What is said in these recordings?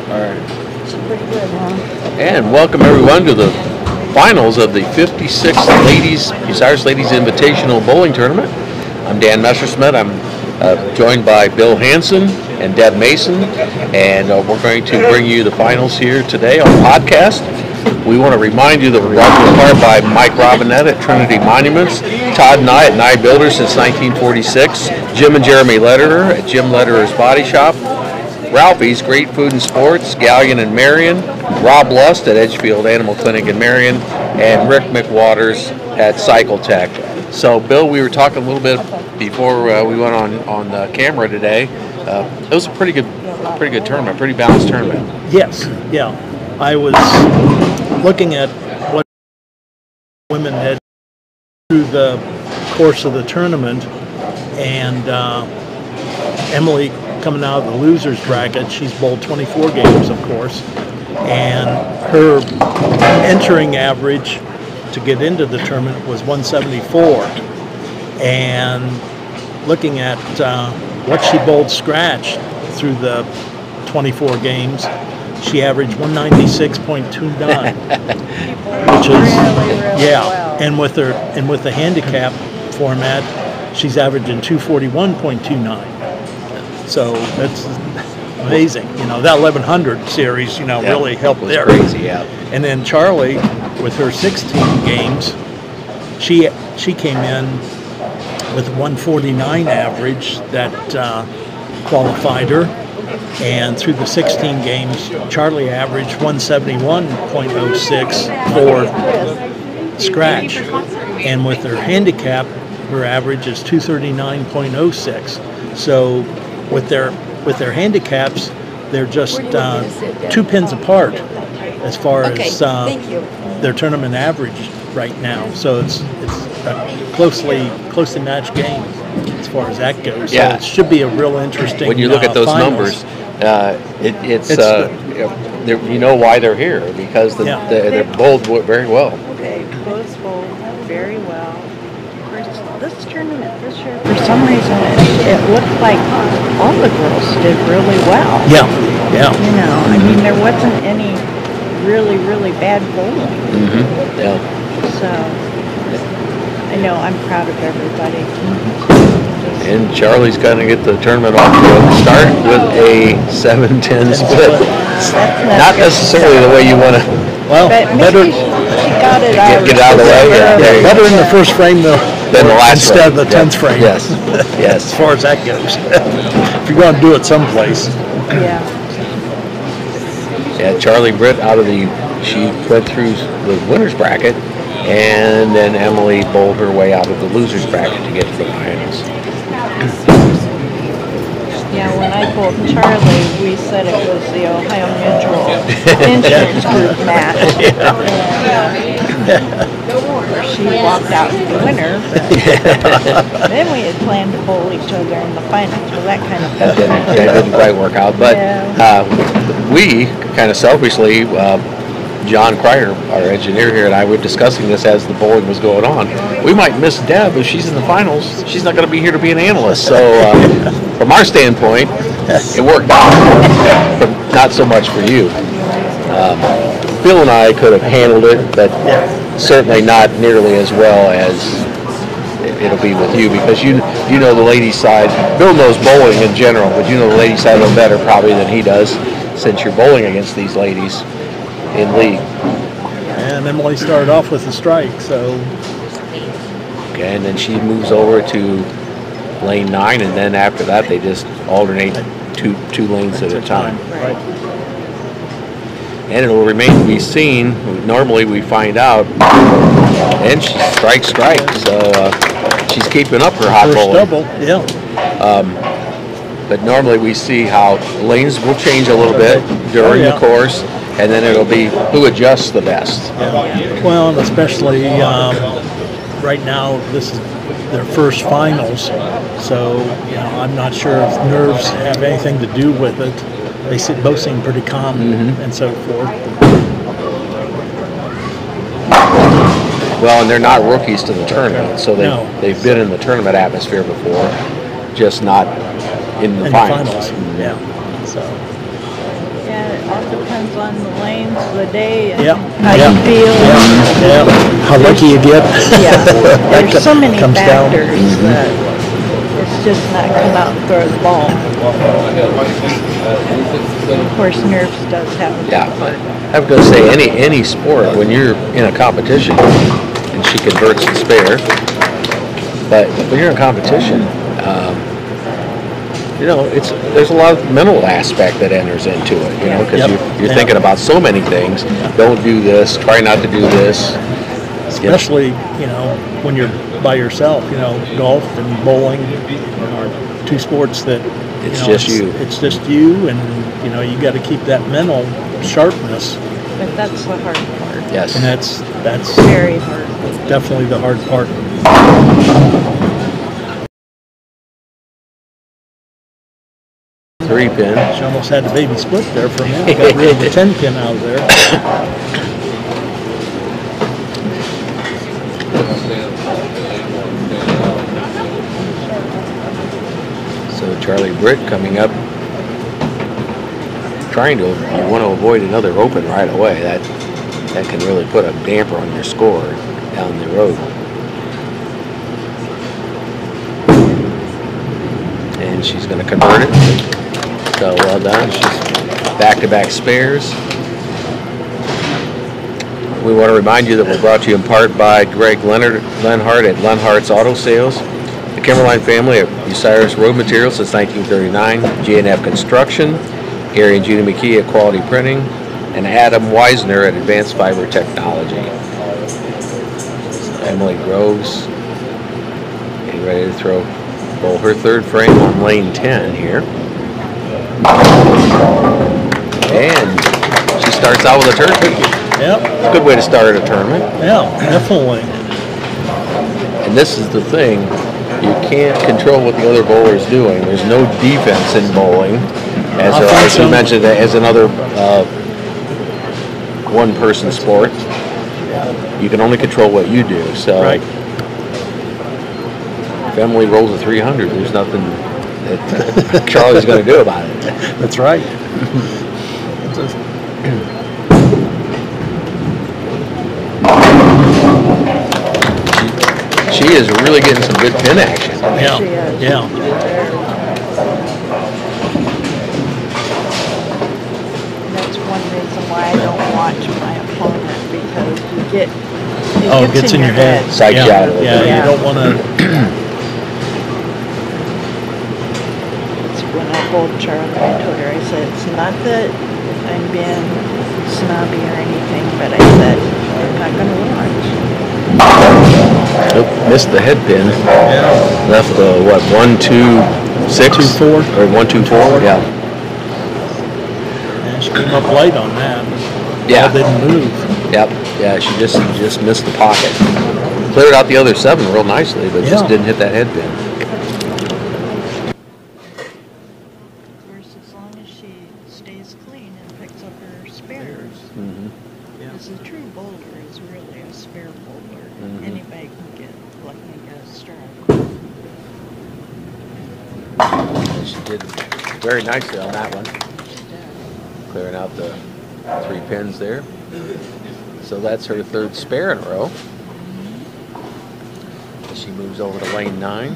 All right. It's pretty good, huh? And welcome everyone to the finals of the 56th Bucyrus Ladies Invitational Bowling Tournament. I'm Dan Messerschmidt. I'm joined by Bill Hansen and Deb Mason, and we're going to bring you the finals here today on podcast. We want to remind you that we're brought to you in part by Mike Robinette at Trinity Monuments, Todd Nye at Nye Builders since 1946, Jim and Jeremy Lederer at Jim Lederer's Body Shop, Ralphie's Great Food and Sports, Galleon and Marion, Rob Lust at Edgefield Animal Clinic in Marion, and Rick McWaters at Cycle Tech. So, Bill, we were talking a little bit before we went on camera today. It was a pretty good tournament, pretty balanced tournament. Yes, yeah. I was looking at what women had through the course of the tournament, and Emily coming out of the losers bracket, she's bowled 24 games, of course, and her entering average to get into the tournament was 174. And looking at what she bowled scratch through the 24 games, she averaged 196.29, which is really well. And with the handicap format, she's averaging 241.29. So that's amazing. You know, that 1100 series, really helped there. Crazy, yeah. And then Charlie, with her 16 games, she came in with 149 average that qualified her. And through the 16 games, Charlie averaged 171.06 for scratch. And with her handicap, her average is 239.06. So with their handicaps, they're just 2 pins apart as far as their tournament average right now. So it's a closely matched game as far as that goes. Yeah. So it should be a real interesting. When you look at those finals. numbers, you know why they're here, because they're bowled very well. They both bowled very well. Of course, this tournament this year, for some reason, it looked like all the girls did really well. Yeah. I mean, there wasn't any really, really bad bowling. Mm-hmm. Yeah. So, I know I'm proud of everybody. And Charlie's going to get the tournament off to a start with a 7-10 split. Not necessarily the way you want to. Well, but better she got it out. Get out of the way. Yeah, better in the first frame than the last instead frame. of the 10th frame. Yes. Yes. As far as that goes, if you're going to do it someplace. Yeah. Yeah, Charlie Britt she went through the winner's bracket, and then Emily bowled her way out of the loser's bracket to get to the finals. Yeah, when I bowled Charlie, we said it was the Ohio Mutual Insurance Group match. She walked out the winner, but then we had planned to bowl each other in the finals, so that kind of That didn't quite work out, but we kind of selfishly, John Cryer, our engineer here, and I were discussing this as the bowling was going on. We might miss Deb if she's in the finals. She's not going to be here to be an analyst. So from our standpoint, it worked out, but not so much for you. Bill and I could have handled it, but certainly not nearly as well as it'll be with you, because you know the ladies' side. Bill knows bowling in general, but you know the ladies' side a little better probably than he does, since you're bowling against these ladies in league. And Emily started off with a strike, so. Okay, and then she moves over to lane 9, and then after that they just alternate two lanes at a time. Right. And it will remain to be seen. Normally we find out, and she strikes, so she's keeping up her hot First bowling. double, yeah. But normally we see how lanes will change a little bit during the course, and then it'll be who adjusts the best. Yeah. Well, and especially right now, this is their first finals, so I'm not sure if nerves have anything to do with it. They both seem pretty calm and so forth. Well, and they're not rookies to the tournament, so they've been in the tournament atmosphere before, just not in the finals. Yeah. So. Yeah, on the lanes of the day and Yep. how you feel. Yeah. How lucky you get. Yeah, there's so many comes down. factors that it's just not come out and throw the ball. Of course, nerves does have a big part. I was going to say, any sport, when you're in a competition, and she converts the spare, but when you're in competition, there's a lot of mental aspect that enters into it, because you're thinking about so many things. Don't do this, try not to do this. Especially, when you're by yourself, golf and bowling are two sports that It's just you. It's just you, and you got to keep that mental sharpness. But that's the hard part. Yes. And that's Very hard. definitely the hard part. 3-pin. She almost had the baby split there for a minute. Got rid of the 10-pin out of there. So Charlie Britt coming up, you want to avoid another open right away. That can really put a damper on your score down the road. And she's going to convert it. So well done. She's back-to-back spares. We want to remind you that we're brought to you in part by Greg Lenhart at Lenhart's Auto Sales, the Kimmerline family at Bucyrus Road Materials since 1939, G&F Construction, Gary and Judy McKee at Quality Printing, and Adam Weisner at Advanced Fiber Technology. Emily Groves getting ready to bowl her third frame on lane 10 here. And she starts out with a turkey. Yep. It's a good way to start a tournament. Yeah, definitely. And this is the thing, you can't control what the other bowler's doing. There's no defense in bowling, as you mentioned, as another one-person sport. You can only control what you do. So right. If Emily rolls a 300, there's nothing that Charlie's going to do about it. That's right. She is really getting some good pin action. Yeah. Yeah. That's one reason why I don't watch my opponent, because it gets in your head. Psych you out of it. Yeah, you don't want to. It's when I told Charlie, I told her, I said, it's not that I'm being snobby or anything, but I said, I'm not going to watch. Nope, missed the head pin. Yeah. Left the 1-2-6 2-4 or 1-2-4. Yeah. And she came up light on that. Yeah. Ball didn't move. Yep. Yeah, she just missed the pocket. Cleared out the other 7 real nicely, but just didn't hit that head pin. Of course, as long as she stays clean and picks up her spares. Mm-hmm. Because a true bowler is really a spare bowler. Mm-hmm. Anybody can get lucky and get a strike. She did very nicely on that one. Clearing out the 3 pins there. So that's her 3rd spare in a row. She moves over to lane 9.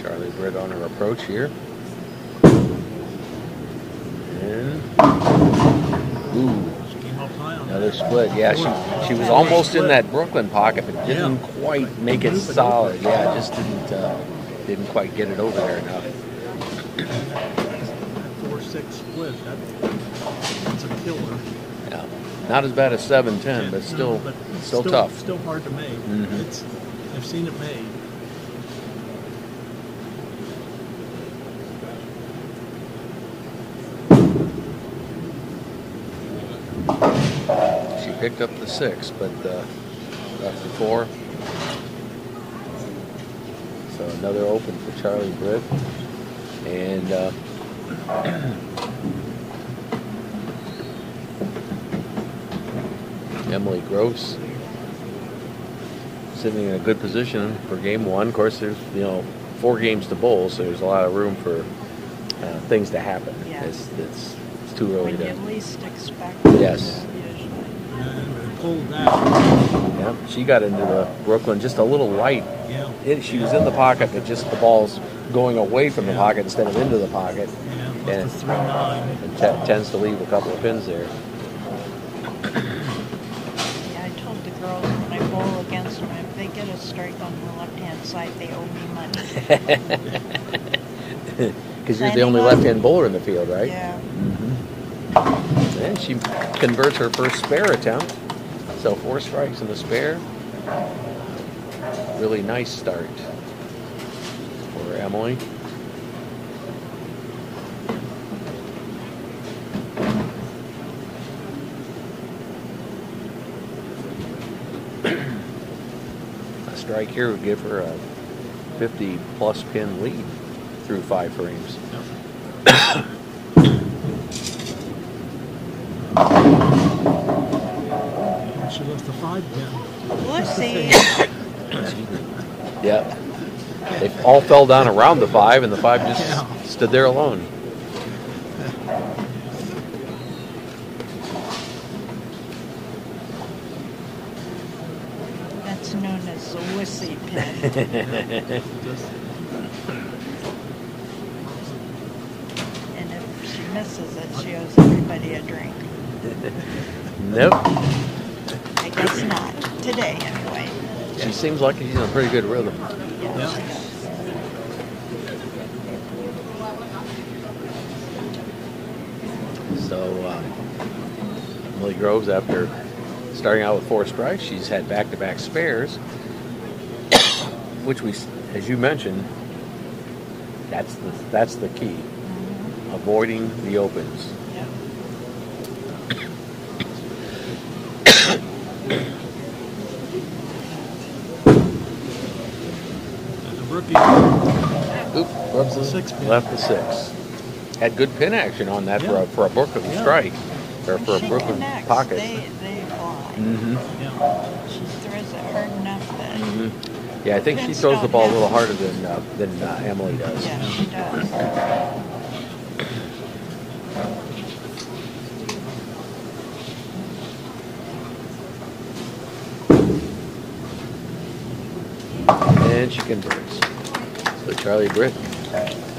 Charlie Britt on her approach here. And another split. Yeah, she was almost in that Brooklyn pocket, but didn't quite make it solid. Yeah, just didn't quite get it over there enough. 4-6 split. That's a killer. Yeah, not as bad as 7-10, but still tough. Still hard to make. Mm-hmm. I've seen it made. She picked up the 6, but left the 4. So another open for Charlie Britt. And Emily Gross sitting in a good position for game one. Of course, there's 4 games to bowl, so there's a lot of room for things to happen. Yeah. It's too early When to. you least expect it. Yes. Usually. And pulled that. Yep, she got into the Brooklyn just a little light. Yeah. She was in the pocket, but just the ball's going away from the Yeah. pocket instead of into the pocket. Yeah, And left the 3-9. it tends to leave a couple of pins there. Yeah, I told the girls when I bowl against them, if they get a strike on the left-hand side, they owe me money. Because you're the only left-hand bowler in the field, right? Yeah. And she converts her first spare attempt. So 4 strikes in the spare. Really nice start for Emily. A strike here would give her a 50-plus pin lead through 5 frames. She left the 5 pin. Whoopsie. Yeah. They all fell down around the 5, and the 5 just stood there alone. That's known as the wussy pin. And if she misses it, she owes everybody a drink. Nope. I guess not. Today, anyway. She seems like she's in a pretty good rhythm. Yeah, she does. So, Emily Groves, after starting out with 4 strikes, she's had back-to-back spares, which as you mentioned, that's the key. Avoiding the opens. Yeah. And the rookie. Oop, rubs the 6 pin. left the 6. Had good pin action on that Yeah. for a Brooklyn strike, or for a She Brooklyn connects. pocket. They fly. Mm-hmm. Yeah. She throws it hard enough that. Mm-hmm. Yeah, I think she Pins throws the don't ball a have- little harder than Emily does. Yeah, she does. And she converts. So Charlie Britt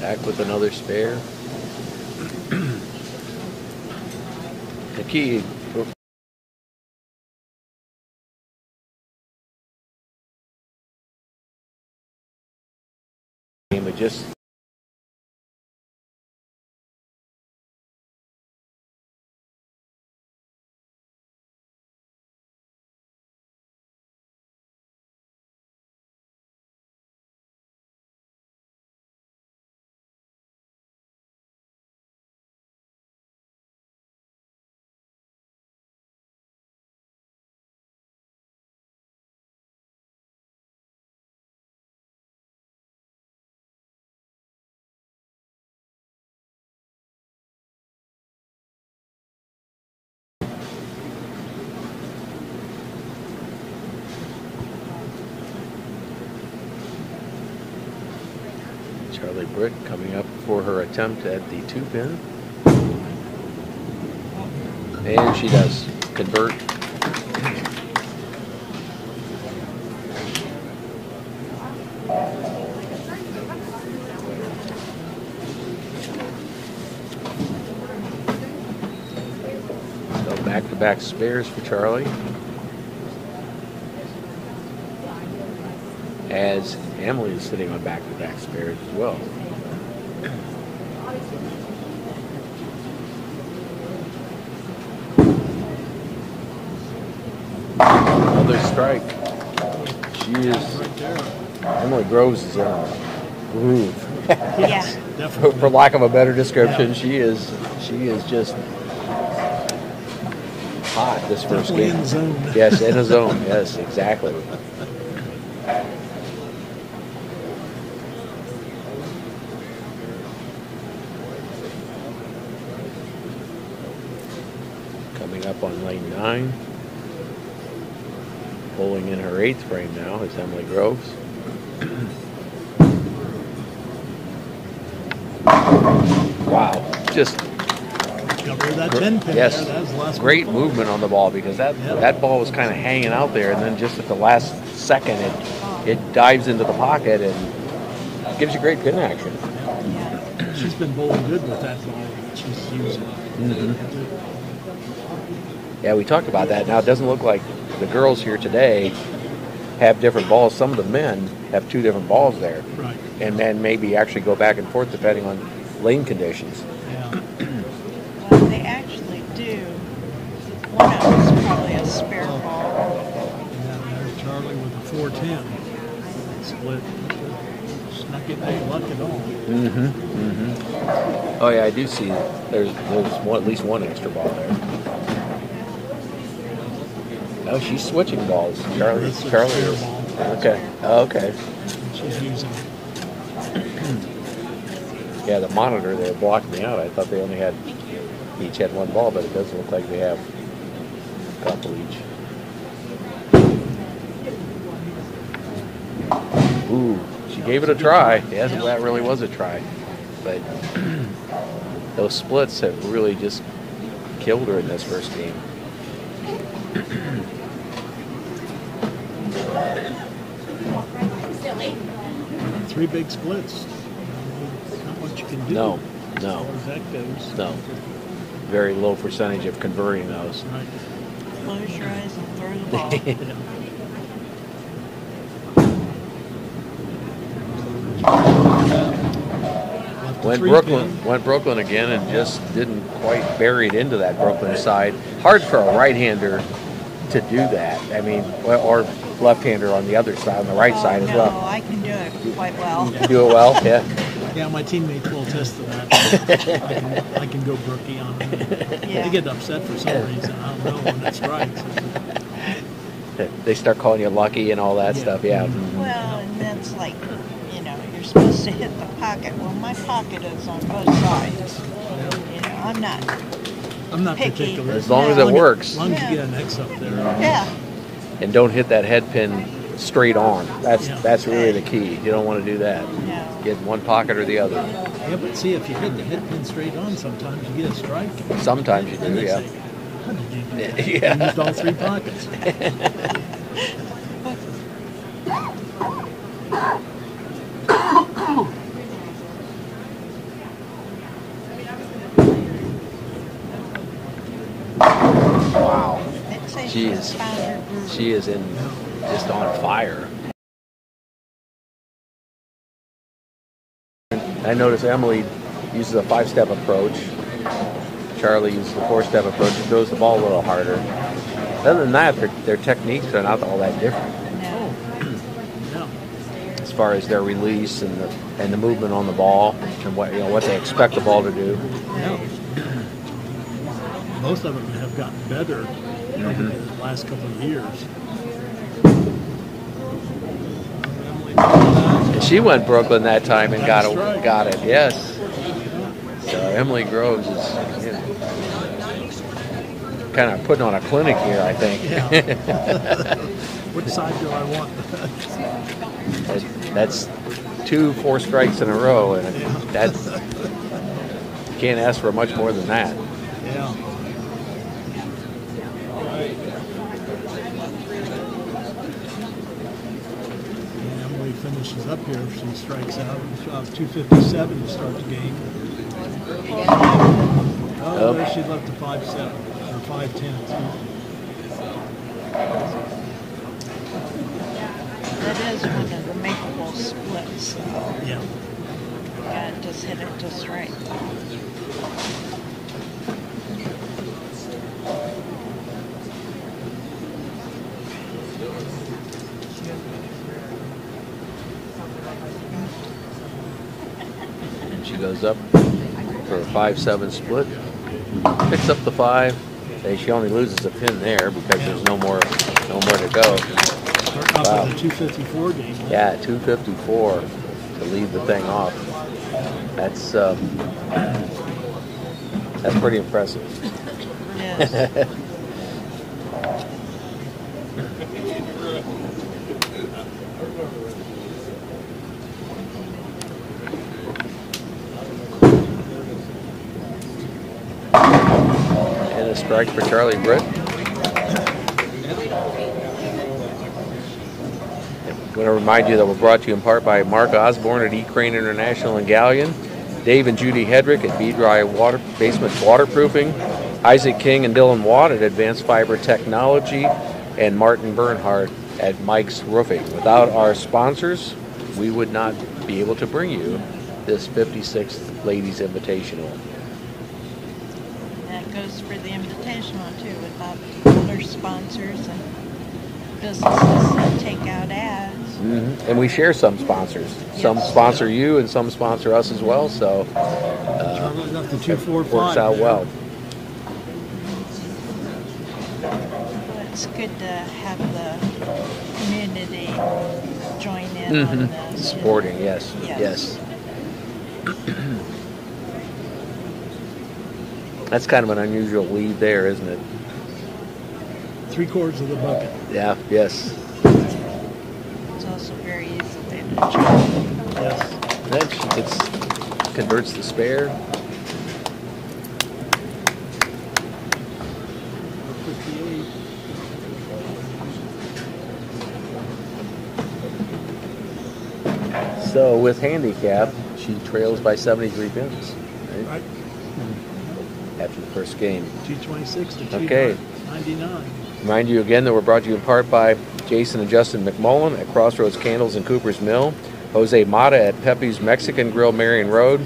back with another spare. The key game of just Charlie Britt coming up for her attempt at the 2 pin. And she does convert. So back-to-back spares for Charlie. As Emily is sitting on back-to-back spares as well. Another strike. She is. Emily Groves is in a groove. Yeah. For lack of a better description, she is just hot this first Definitely game. in the zone. Yes, in the zone. Yes, exactly. Coming up on lane 9. bowling in her 8th frame now is Emily Groves. Wow, just Got rid of that 10 pin yes, there. That was the last great one. movement on the ball because that ball was kind of hanging out there, and then just at the last second, it dives into the pocket and gives you great pin action. Yeah. She's been bowling good with that ball that she's using. Yeah, we talked about that. Now, it doesn't look like the girls here today have different balls. Some of the men have 2 different balls there. Right. And then maybe actually go back and forth depending on lane conditions. Yeah. Well, they actually do. One of them is probably a spare ball. And there's Charlie with a 410. Split. She's not getting any luck at all. Oh yeah, I do see there's at least one extra ball there. Oh, she's switching balls. Charlie That's a Charlie spare is. ball. Okay. Oh, okay. She's using it. Yeah, the monitor there blocked me out. I thought they only had each had one ball, but it doesn't look like they have a couple each. Ooh, she gave it a try. Yes, that really was a try. But those splits have really just killed her in this first game. 3 big splits. Not much you can do. No. As far as that goes. No. Very low percentage of converting those. Right. Close your eyes and throw the ball. Went Brooklyn again and just didn't quite bury it into that Brooklyn side. Hard for a right-hander to do that. I mean, or left-hander on the other side, on the right side as well. No, I can do it quite well. You do it well, yeah. Yeah, my teammates will attest to that. I can go brookie on them. Yeah. They get upset for some reason. I don't know when it strikes. They start calling you lucky and all that Yeah. stuff, yeah. Well, and that's like, you're supposed to hit the pocket. Well, my pocket is on both sides. I'm not picky. particular. As long as it works. As long as you get an X up there. Yeah. And don't hit that head pin straight on. Yeah. That's really the key. You don't want to do that. No. Get one pocket or the other. Yeah, but see, if you hit the head pin straight on, sometimes you get a strike. Sometimes you And do, they yeah. say, how did you do that? Yeah. You used all 3 pockets. Wow. I'd say She is- found her groove. She is just on fire. I notice Emily uses a 5-step approach. Charlie uses the 4-step approach. She throws the ball a little harder. Other than that, their techniques are not all that different No. Yeah. as far as their release and the movement on the ball and what they expect the ball to do. Yeah. Most of them have gotten better over the last couple of years. And she went Brooklyn that time and got it. Yes. So Emily Groves is kind of putting on a clinic here, I think. Yeah. Which side do I want? That's 2 4 strikes in a row, and that's you can't ask for much more than that. Yeah. And Emily finishes up here if she strikes out. She'll have 257 to start the game. Oh, there she left a 5-7 or 5-10. That is one of the makeable splits. Yeah. Gotta just hit it just right. And she goes up for a 5-7 split, picks up the 5. She only loses a pin there because there's no more to go. Starting off with a 254 game. Yeah, 254 to lead the thing off. That's pretty impressive. Yes. And a strike for Charlie Britt. I want to remind you that we're brought to you in part by Mark Osborne at E. Crane International and Galleon, Dave and Judy Hedrick at B-Dry Basement Waterproofing, Isaac King and Dylan Watt at Advanced Fiber Technology, and Martin Bernhardt at Mike's Roofing. Without our sponsors, we would not be able to bring you this 56th Ladies Invitational. That goes for the Invitational too, without other sponsors and businesses that take out ads. Mm-hmm. And we share some sponsors. Yes. Some sponsor you and some sponsor us as well, so it works out well. It's good to have the community join in on this. Supporting, yes. Yes. That's kind of an unusual lead there, isn't it? 3/4 of the bucket. Yeah, yes. It's also very easy to adjust. Yes. Then she converts the spare. So with handicap, she trails by 73 pins. Right? After the first game. 226 to okay. 299. Remind you again that we're brought to you in part by Jason and Justin McMullen at Crossroads Candles in Cooper's Mill, Jose Mata at Pepe's Mexican Grill, Marion Road,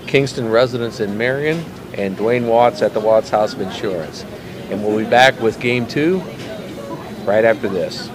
Kingston Residence in Marion, and Dwayne Watts at the Watts House of Insurance. And we'll be back with Game 2 right after this.